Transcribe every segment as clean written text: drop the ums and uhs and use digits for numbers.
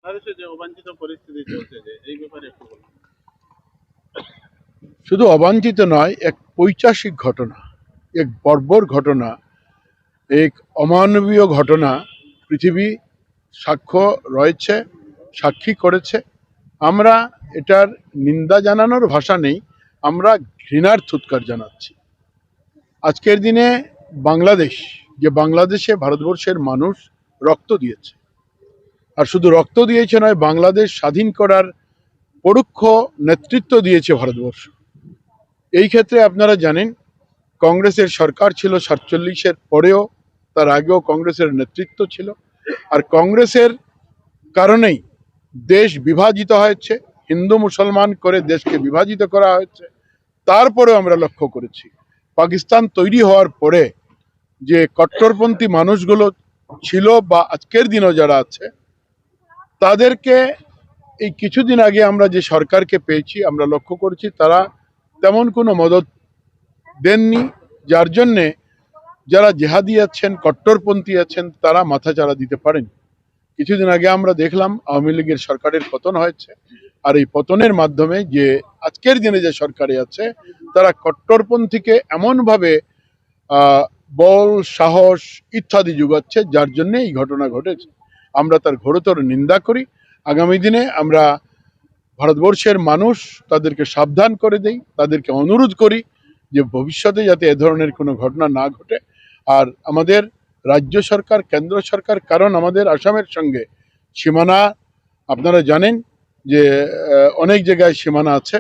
বাংলাদেশে যে অবাঞ্ছিত পরিস্থিতি চলছে যে এই ব্যাপারে একটু বলুন। শুধু অবাঞ্ছিত নয়, এক পৈশাচিক ঘটনা, এক বর্বর ঘটনা, এক অমানবীয় ঘটনা পৃথিবী সাক্ষ্য রয়েছে, সাক্ষী করেছে। আমরা এটার নিন্দা জানানোর ভাষা নেই, আমরা ঘৃণার থুৎকার জানাচ্ছি। আজকের দিনে বাংলাদেশ, যে বাংলাদেশে ভারতবর্ষের মানুষ রক্ত দিয়েছে, আর শুধু রক্ত দিয়েছে নয়, বাংলাদেশ স্বাধীন করার পরোক্ষ নেতৃত্ব দিয়েছে ভারতবর্ষ। এই ক্ষেত্রে আপনারা জানেন, কংগ্রেসের সরকার ছিল 47-এর পরেও, তার আগেও কংগ্রেসের নেতৃত্ব ছিল। আর কংগ্রেসের কারণেই দেশ বিভাজিত হয়েছে, হিন্দু মুসলমান করে দেশকে বিভাজিত করা হয়েছে। তারপরেও আমরা লক্ষ্য করেছি, পাকিস্তান তৈরি হওয়ার পরে যে কট্টরপন্থী মানুষগুলো ছিল বা আজকের দিনও যারা আছে, তাদেরকে এই কিছুদিন আগে আমরা যে সরকারকে পেয়েছি, আমরা লক্ষ্য করেছি তারা তেমন কোনো মদত দেননি, যার জন্যে যারা জেহাদি আছেন, কট্টরপন্থী আছেন, তারা মাথাচাড়া দিতে পারেন। কিছুদিন আগে আমরা দেখলাম আওয়ামী লীগের সরকারের পতন হয়েছে, আর এই পতনের মাধ্যমে যে আজকের দিনে যে সরকারে আছে, তারা কট্টরপন্থীকে এমনভাবে বল, সাহস ইত্যাদি যোগাচ্ছে, যার জন্য এই ঘটনা ঘটেছে। আমরা তার ঘোরতর নিন্দা করি। আগামী দিনে আমরা ভারতবর্ষের মানুষ তাদেরকে সাবধান করে দেই, তাদেরকে অনুরোধ করি যে ভবিষ্যতে যাতে এ ধরনের কোনো ঘটনা না ঘটে। আর আমাদের রাজ্য সরকার, কেন্দ্র সরকার, কারণ আমাদের আসামের সঙ্গে সীমানা আপনারা জানেন যে অনেক জায়গায় সীমানা আছে,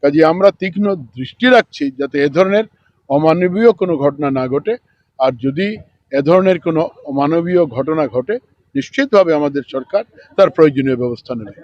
কাজে আমরা তীক্ষ্ণ দৃষ্টি রাখছি যাতে এ ধরনের অমানবীয় কোনো ঘটনা না ঘটে। আর যদি এ ধরনের কোনো অমানবীয় ঘটনা ঘটে, নিশ্চিতভাবে আমাদের সরকার তার প্রয়োজনীয় ব্যবস্থা নেবে।